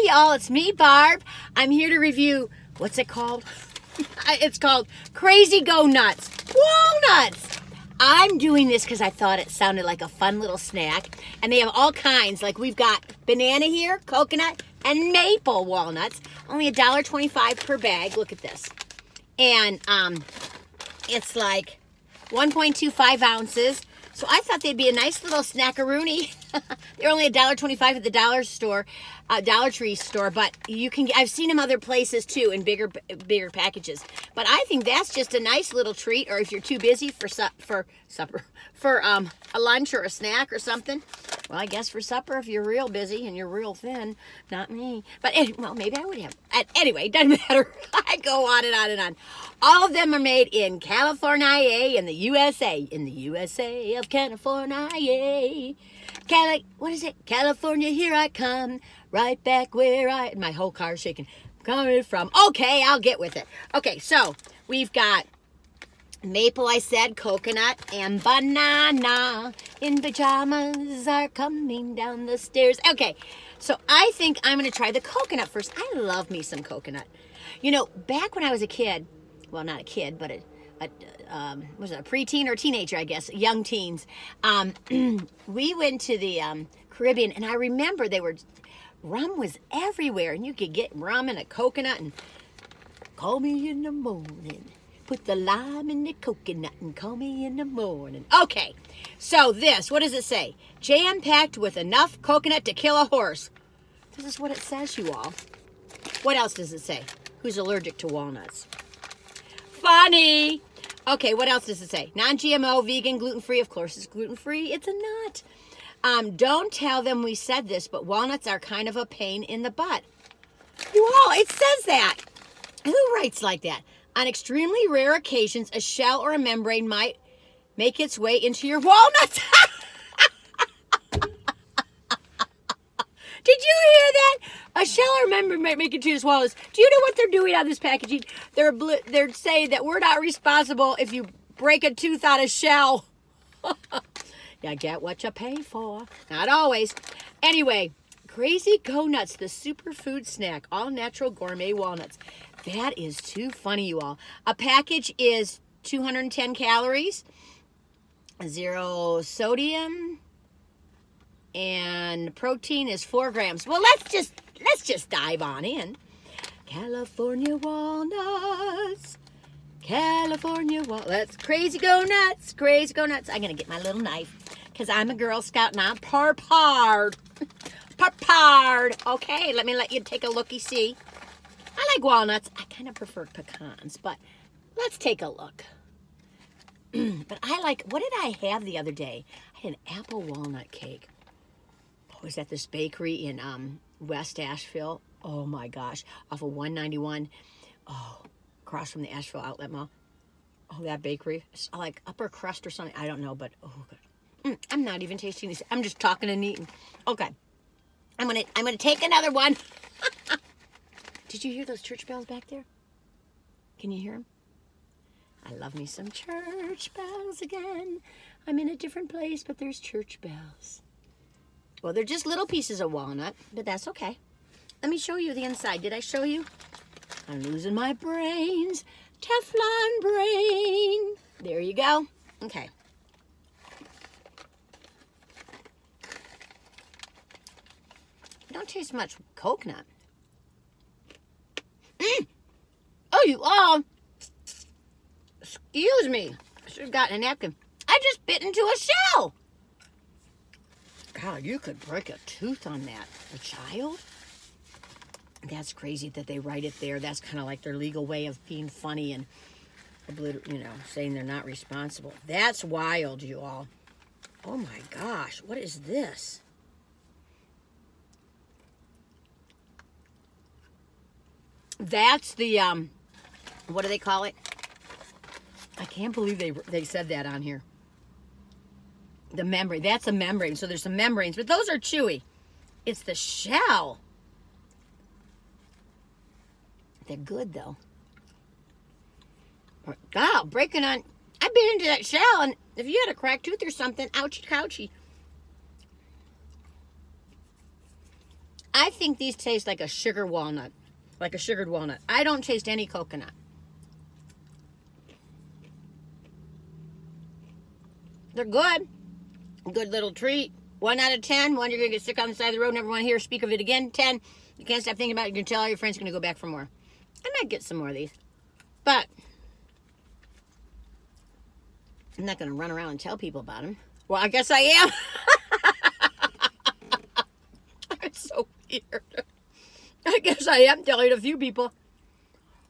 Hey y'all, it's me, Barb. I'm here to review, what's it called? It's called Crazy Go Nuts. Walnuts! I'm doing this because I thought it sounded like a fun little snack. And they have all kinds. Like we've got banana here, coconut, and maple walnuts. Only $1.25 per bag. Look at this. And it's like 1.25 ounces. So I thought they'd be a nice little snackaroony. They're only $1.25 at the Dollar Tree store, but you can. I've seen them other places too in bigger packages. But I think that's just a nice little treat, or if you're too busy for a lunch or a snack or something. Well, I guess for supper if you're real busy and you're real thin. Not me. But well, maybe I would have. Anyway, doesn't matter. I go on and on and on. All of them are made in California, in the USA. In the USA of California. What is it? California, here I come. Right back where my whole car's shaking. Coming from. Okay, I'll get with it. Okay, so we've got maple, I said, coconut, and banana in pajamas are coming down the stairs. Okay, so I think I'm going to try the coconut first. I love me some coconut. You know, back when I was a kid, well, not a kid, but was it a preteen or teenager, I guess, young teens, we went to the Caribbean, and I remember rum was everywhere, and you could get rum and a coconut, and call me in the morning. Put the lime in the coconut and call me in the morning. Okay, so this, what does it say? Jam-packed with enough coconut to kill a horse. This is what it says, you all. What else does it say? Who's allergic to walnuts? Funny. Okay, what else does it say? Non-GMO, vegan, gluten-free. Of course it's gluten-free. It's a nut. Don't tell them we said this, but walnuts are kind of a pain in the butt. You all, it says that. Who writes like that? On extremely rare occasions, a shell or a membrane might make its way into your walnuts. Did you hear that? A shell or membrane might make it to your walnuts. Do you know what they're doing on this packaging? They're saying that we're not responsible if you break a tooth on a shell. You get what you pay for. Not always. Anyway, Crazy Go Nuts, the superfood snack, all natural gourmet walnuts. That is too funny, you all. A package is 210 calories, 0 sodium, and protein is 4 grams. Well, let's just dive on in. California walnuts. California walnuts. Crazy Go Nuts. Crazy Go Nuts. I'm going to get my little knife because I'm a Girl Scout and I'm parpard. Parpard. Okay, let me let you take a looky-see. I like walnuts. I kind of prefer pecans, but let's take a look. But I like, what did I have the other day? I had an apple walnut cake. I was at this bakery in West Asheville. Oh my gosh, off of 191. Oh, across from the Asheville Outlet Mall. Oh, that bakery. It's like upper crust or something. I don't know, but oh, good. I'm not even tasting these. I'm just talking and eating. Okay, I'm gonna take another one. Did you hear those church bells back there? Can you hear them? I love me some church bells again. I'm in a different place, but there's church bells. Well, they're just little pieces of walnut, but that's okay. Let me show you the inside. Did I show you? I'm losing my brains. Teflon brain. There you go. Okay. Don't taste much coconut. Oh, you all. Excuse me. I should have gotten a napkin. I just bit into a shell. God, you could break a tooth on that. A child? That's crazy that they write it there. That's kind of like their legal way of being funny and, you know, saying they're not responsible. That's wild, you all. Oh my gosh, what is this? That's the, what do they call it? I can't believe they said that on here. The membrane. That's a membrane. So there's some membranes, but those are chewy. It's the shell. They're good, though. God, breaking on... I bit into that shell, and if you had a cracked tooth or something, ouchie couchie. I think these taste like a sugar walnut, like a sugared walnut. I don't taste any coconut. They're good. Good little treat. 1 out of 10. 1, you're going to get sick on the side of the road. Never want to hear or speak of it again. 10, you can't stop thinking about it. You're going to tell all your friends, you're going to go back for more. I might get some more of these. But I'm not going to run around and tell people about them. Well, I guess I am. It's so weird. I guess I am telling a few people.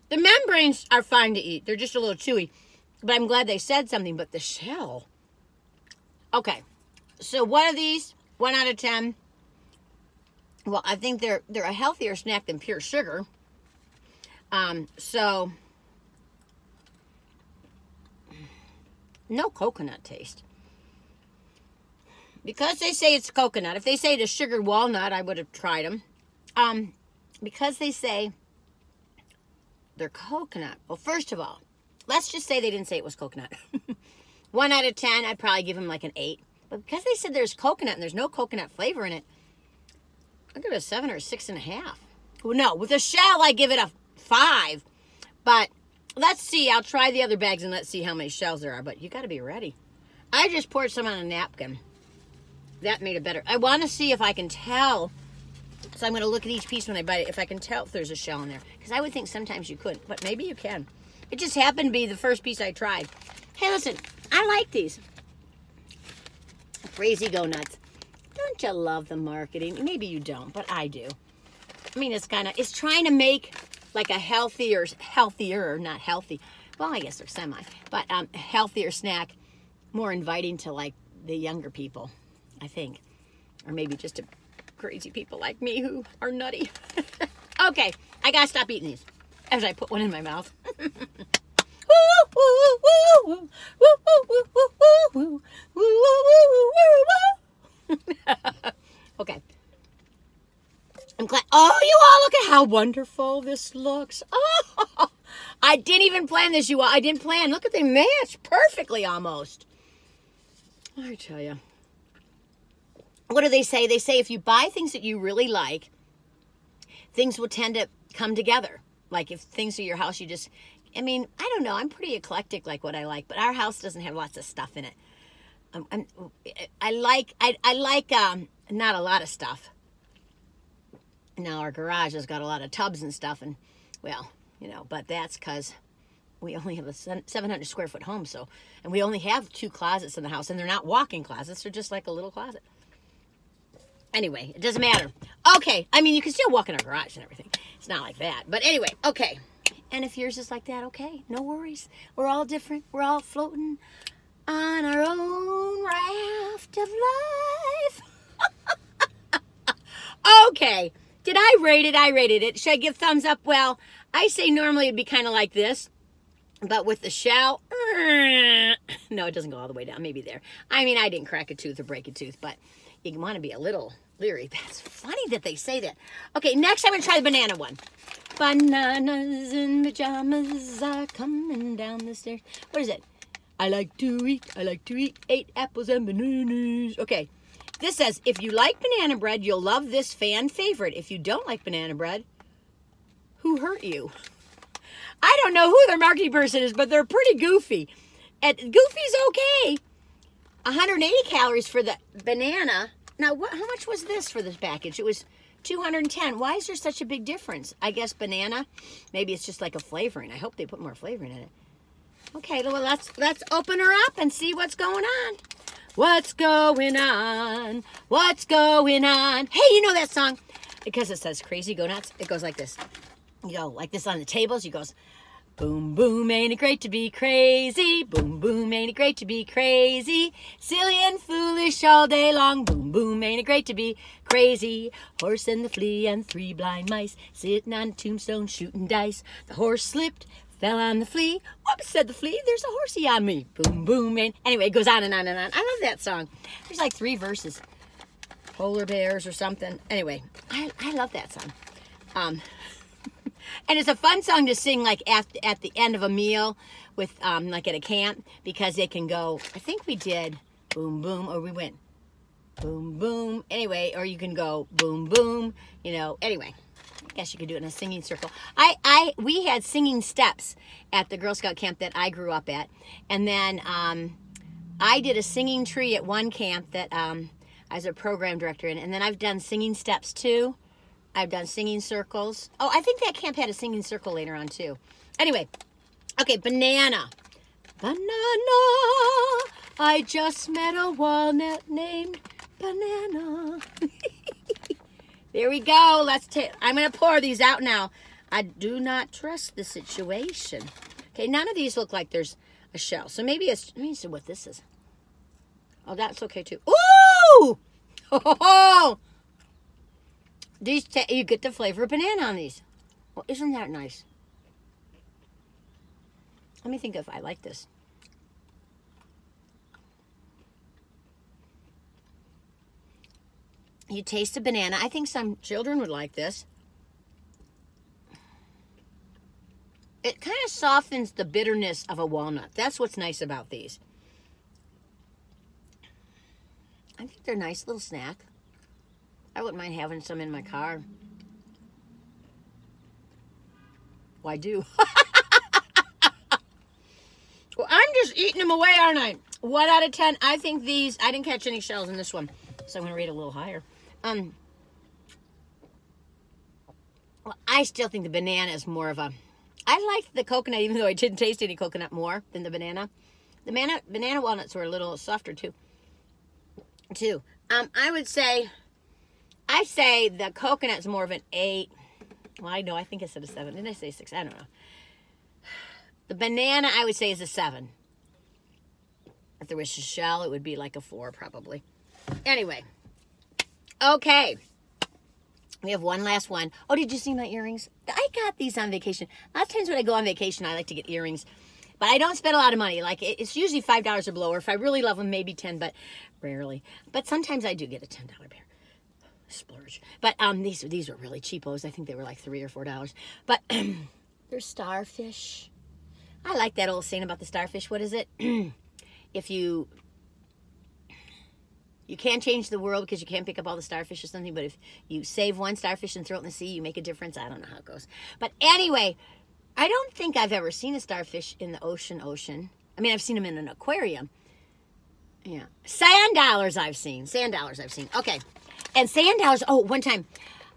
The membranes are fine to eat. They're just a little chewy. But I'm glad they said something. But the shell. Okay. So what are these? 1 out of 10. Well, I think they're a healthier snack than pure sugar. So no coconut taste. Because they say it's coconut. If they say it's sugared walnut, I would have tried them. Because they say they're coconut. Well, first of all, let's just say they didn't say it was coconut. 1 out of 10, I'd probably give them like an 8. But because they said there's coconut and there's no coconut flavor in it, I'll give it a 7 or a 6.5. Well, no, with a shell, I give it a 5. But let's see. I'll try the other bags and let's see how many shells there are. But you got to be ready. I just poured some on a napkin. That made it better. I want to see if I can tell. So I'm going to look at each piece when I bite it, if I can tell if there's a shell in there. Because I would think sometimes you couldn't, but maybe you can. It just happened to be the first piece I tried. Hey, listen, I like these. Crazy Go Nuts. Don't you love the marketing? Maybe you don't, but I do. I mean, it's trying to make like a healthier, not healthy. Well, I guess they're semi, but healthier snack, more inviting to like the younger people, I think. Or maybe just to crazy people like me who are nutty. Okay, I gotta stop eating these as I put one in my mouth. Okay. I'm glad. Oh, you all, look at how wonderful this looks. Oh, I didn't even plan this, you all. I didn't plan. Look at, they match perfectly almost. I tell you. What do they say? They say if you buy things that you really like, things will tend to come together. Like if things are your house, you just, I mean, I don't know. I'm pretty eclectic like what I like, but our house doesn't have lots of stuff in it. I like not a lot of stuff. Now our garage has got a lot of tubs and stuff, and well, you know, but that's because we only have a 700 square foot home, so, and we only have 2 closets in the house, and they're not walk-in closets, they're just like a little closet. Anyway, it doesn't matter. Okay, I mean, you can still walk in our garage and everything. It's not like that, but anyway, okay. And if yours is like that, okay, no worries. We're all different. We're all floating on our own raft of life. Okay. Did I rate it? I rated it. Should I give thumbs up? Well, I say normally it'd be kind of like this, but with the shell, no, it doesn't go all the way down. Maybe there. I mean, I didn't crack a tooth or break a tooth, but you want to be a little leery. That's funny that they say that. Okay, next I'm going to try the banana one. Bananas in pajamas are coming down the stairs. What is it? I like to eat 8 apples and bananas. Okay. This says, if you like banana bread, you'll love this fan favorite. If you don't like banana bread, who hurt you? I don't know who their marketing person is, but they're pretty goofy. And goofy's okay. 180 calories for the banana. Now, how much was this for this package? It was 210. Why is there such a big difference? I guess banana, maybe it's just like a flavoring. I hope they put more flavoring in it. Okay, well, let's open her up and see what's going on. What's going on? What's going on? Hey, you know that song? Because it says Crazy Go Nuts. It goes like this. You go like this on the tables. You goes, boom, boom, ain't it great to be crazy? Boom, boom, ain't it great to be crazy? Silly and foolish all day long. Boom, boom, ain't it great to be crazy? Horse and the flea and 3 blind mice sitting on a tombstone shooting dice. The horse slipped, fell on the flea. Whoops, said the flea, there's a horsey on me. Boom, boom, and anyway, it goes on and on and on. I love that song. There's like 3 verses. Polar bears or something. Anyway, I love that song. And it's a fun song to sing like at the end of a meal with like at a camp, because they can go, I think we did boom, boom, or we went boom, boom. Anyway, or you can go boom, boom, you know. Anyway, I guess you could do it in a singing circle. We had singing steps at the Girl Scout camp that I grew up at. And then I did a singing tree at one camp that I was a program director in. And then I've done singing steps too. I've done singing circles. Oh, I think that camp had a singing circle later on too. Anyway, okay, banana. Banana, I just met a walnut named Banana. There we go. I'm going to pour these out now. I do not trust the situation. Okay, none of these look like there's a shell. So maybe let me see what this is. Oh, that's okay too. Ooh! Oh! These you get the flavor of banana on these. Well, isn't that nice? Let me think if I like this. You taste a banana. I think some children would like this. It kind of softens the bitterness of a walnut. That's what's nice about these. I think they're a nice little snack. I wouldn't mind having some in my car. Well, I do. Well, I'm just eating them away, aren't I? 1 out of 10. I think these, I didn't catch any shells in this one, so I'm going to rate it a little higher. Well, I still think the banana is more of a, I liked the coconut, even though I didn't taste any coconut more than the banana. The banana walnuts were a little softer too. I would say, I say the coconut's more of an 8. Well, I know, I think I said a 7. Didn't I say 6? I don't know. The banana, I would say, is a 7. If there was a shell, it would be like a 4, probably. Anyway. Okay. We have one last one. Oh, did you see my earrings? I got these on vacation. A lot of times when I go on vacation, I like to get earrings. But I don't spend a lot of money. Like, it's usually $5 or below. Or if I really love them, maybe 10, but rarely. But sometimes I do get a $10 pair. Splurge. But these are really cheapos. I think they were like $3 or $4. But they're starfish. I like that old saying about the starfish. What is it? If you can't change the world because you can't pick up all the starfish or something, but if you save one starfish and throw it in the sea, you make a difference. I don't know how it goes. But anyway, I don't think I've ever seen a starfish in the ocean. I mean, I've seen them in an aquarium. Yeah. Sand dollars I've seen. Okay. And sand dollars, one time,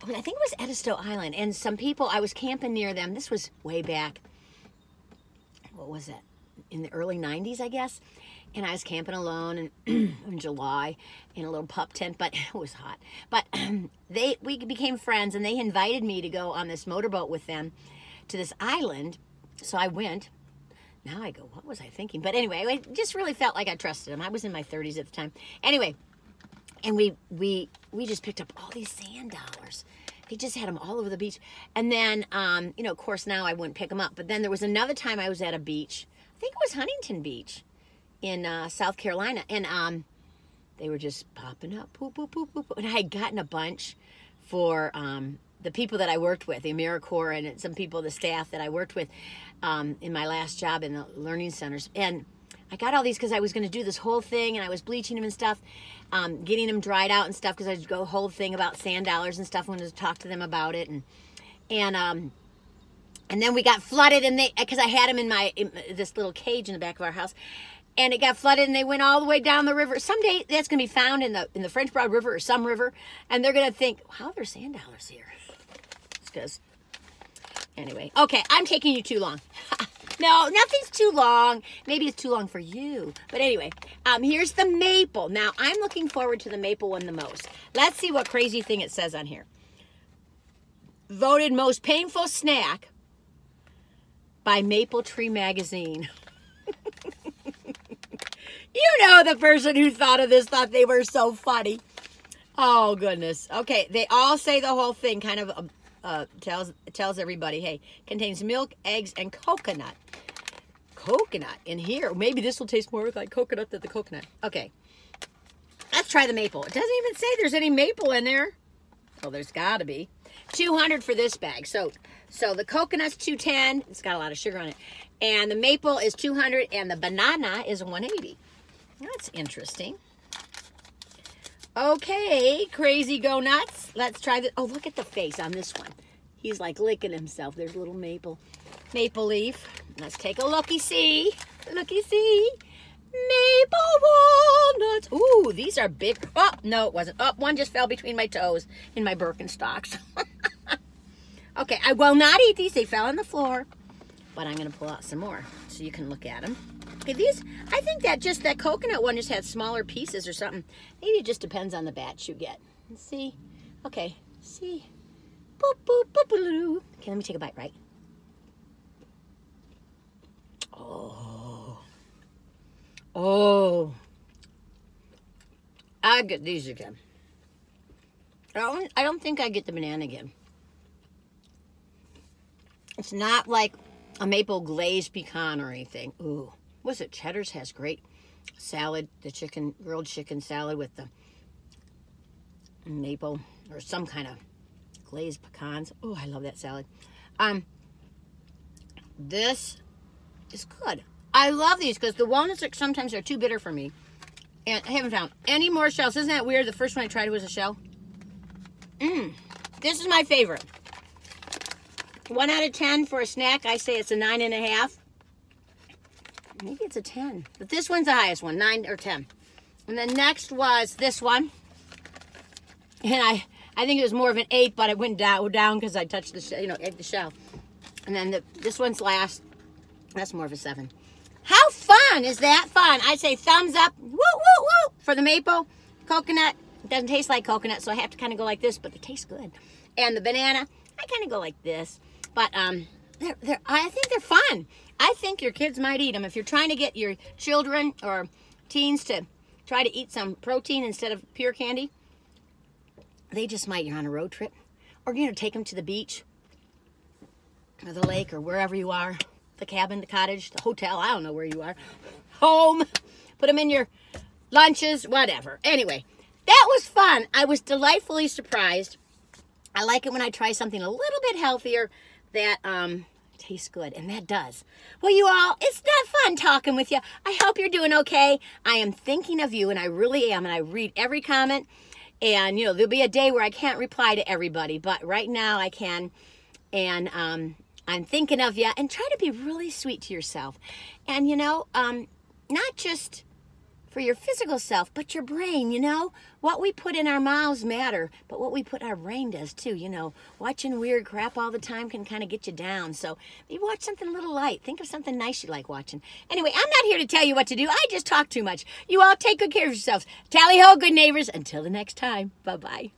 I think it was Edisto Island, and some people, I was camping near them. This was way back. What was it? In the early 90s, I guess. And I was camping alone in July in a little pup tent, but it was hot. But we became friends, and they invited me to go on this motorboat with them to this island. So I went. Now I go, what was I thinking? But anyway, I just really felt like I trusted them. I was in my 30s at the time. Anyway, and we just picked up all these sand dollars. They just had them all over the beach. And then, of course, now I wouldn't pick them up. But then there was another time I was at a beach. I think it was Huntington Beach in South Carolina. And they were just popping up. Poop, poop, poop, poop. And I had gotten a bunch for the people that I worked with, the AmeriCorps, and some people, the staff that I worked with in my last job in the learning centers. And I got all these because I was going to do this whole thing, and I was bleaching them and stuff, getting them dried out and stuff, because I'd go whole thing about sand dollars and stuff. I wanted to talk to them about it, and then we got flooded, and because I had them in this little cage in the back of our house, and it got flooded, and they went all the way down the river. Someday that's going to be found in the French Broad River or some river, and they're going to think, how are there sand dollars here? It's because, anyway, okay, I'm taking you too long. No, nothing's too long. Maybe it's too long for you. But anyway, here's the maple. Now, I'm looking forward to the maple one the most. Let's see what crazy thing it says on here. Voted most painful snack by Maple Tree Magazine. You know, the person who thought of this thought they were so funny. Oh, goodness. Okay, they all say the whole thing kind of tells everybody, hey, contains milk, eggs, and coconut. Coconut in here. Maybe this will taste more like coconut than the coconut. Okay. Let's try the maple. It doesn't even say there's any maple in there. Oh, there's got to be. $200 for this bag. So the coconut's $210. It's got a lot of sugar on it. And the maple is $200, and the banana is $180. That's interesting. Okay, Crazy Go Nuts. Let's try this. Oh, look at the face on this one. He's like licking himself. There's a little maple leaf. Let's take a looky-see. Looky-see. Maple walnuts. Ooh, these are big. Oh, no, it wasn't. Oh, one just fell between my toes in my Birkenstocks. Okay, I will not eat these. They fell on the floor. But I'm going to pull out some more so you can look at them. Okay, these, I think that just that coconut one just had smaller pieces or something. Maybe it just depends on the batch you get. Let's see. Okay, see. Boop, boop, boop, boop, boop. Okay, let me take a bite, right? Oh. Oh. I get these again. I don't think I get the banana again. It's not like a maple glazed pecan or anything. Ooh. What's it? Cheddar's has great salad, the grilled chicken salad with the maple or some kind of glazed pecans. Oh, I love that salad. This is good. I love these because the walnuts sometimes are too bitter for me. And I haven't found any more shells. Isn't that weird? The first one I tried was a shell. This is my favorite. 1 out of 10 for a snack. I say it's a 9.5. Maybe it's a 10. But this one's the highest one, 9 or 10. And then next was this one. And I think it was more of an 8, but it went down because I touched the shell, ate the shell. And then this one's last. That's more of a 7. How fun is that fun? I say thumbs up, woo, woo, woo, for the maple. Coconut, it doesn't taste like coconut, so I have to kind of go like this, but they taste good. And the banana, I kind of go like this. But I think they're fun. I think your kids might eat them. If you're trying to get your children or teens to try to eat some protein instead of pure candy, they just might. You're on a road trip. Or take them to the beach or the lake or wherever you are. The cabin, the cottage, the hotel. I don't know where you are. Home. Put them in your lunches, whatever. Anyway, that was fun. I was delightfully surprised. I like it when I try something a little bit healthier that tastes good, and that does. Well, you all, it's not fun talking with you. I hope you're doing okay. I am thinking of you, and I really am, and I read every comment, and, there'll be a day where I can't reply to everybody, but right now I can, and I'm thinking of you, and try to be really sweet to yourself, and, not just for your physical self, but your brain, What we put in our mouths matter, but what we put in our brain does too, Watching weird crap all the time can kind of get you down. So maybe watch something a little light. Think of something nice you like watching. Anyway, I'm not here to tell you what to do. I just talk too much. You all take good care of yourselves. Tally ho, good neighbors. Until the next time. Bye-bye.